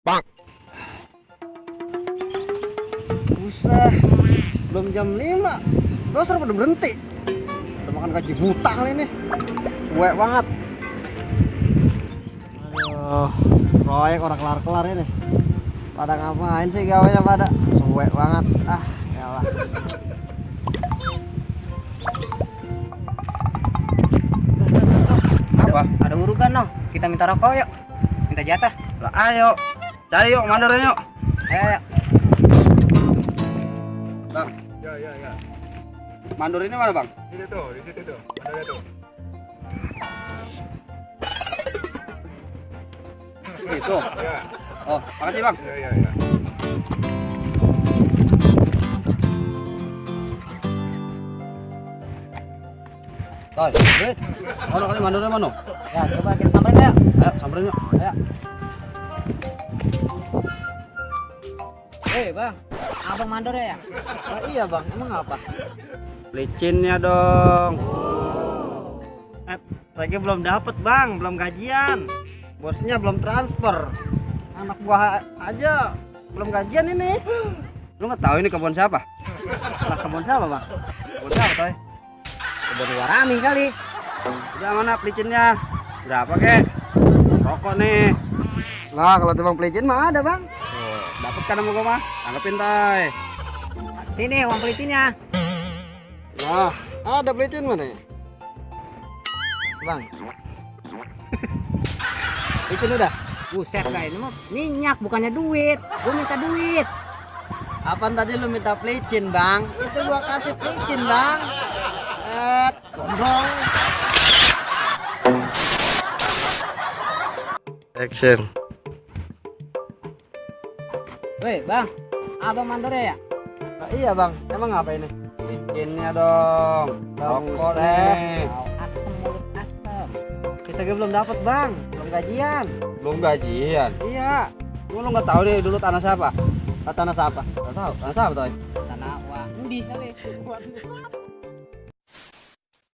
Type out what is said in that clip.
Bang. Usah, belum jam 5. Doser pada berhenti. Udah makan gaji buta kali ini. Suwe banget. Aduh, proyek orang kelar-kelar ini. Pada ngapain sih gawanya pada? Suwe banget. Ah, yalah. Apa? Ada urukan no. Kita minta rokok yuk. Minta jatah. Lah ayo. Cari yuk, mandornya yuk. Ayo. Bang. Ya. Mandor ini mana, Bang? Ini tuh, di situ tuh. Ada tuh. Itu. Ya. Oh, makasih, Bang. Ya. Toy, mana kali mandornya mana? Ya, coba kita samperin ya. Ayo, samperin yuk. Ayo. Bang. Abang mandor ya? Ah, iya, Bang. Emang apa? Licinnya dong. Lagi belum dapet, Bang. Belum gajian. Bosnya belum transfer. Anak buah aja belum gajian ini. Lu nggak tahu ini kebun siapa? Nah, kebun siapa, Bang? Kebun siapa, Toy? Kebun warami kali. Udah mana pelicinnya? Berapa kek? Rokok nih. Nah, kalau tuh Bang pelicin mah ada, Bang. Oh, dapat kan sama gua mah? Tanggepin, Toy. Sini uang pelicinnya. Nah, ada pelicin mana ya? Bang. Pelicin udah? Buset gak ini mah minyak bukannya duit. Gua minta duit. Apaan tadi lu minta pelicin, Bang? Itu gua kasih pelicin, Bang. Gondrong. Action. Woi, Bang. Abang mandor ya? Nah, iya, Bang. Emang apa ini? Pelicinnya dong. Rokok nih. Asem mulut asem. Kita belum dapat, Bang. Belum gajian. Belum gajian. Iya. Lu nggak tahu nih dulu tanah siapa? Tanah siapa? Nggak tahu. Tanah siapa, Toy? Tanah wah, undi kali.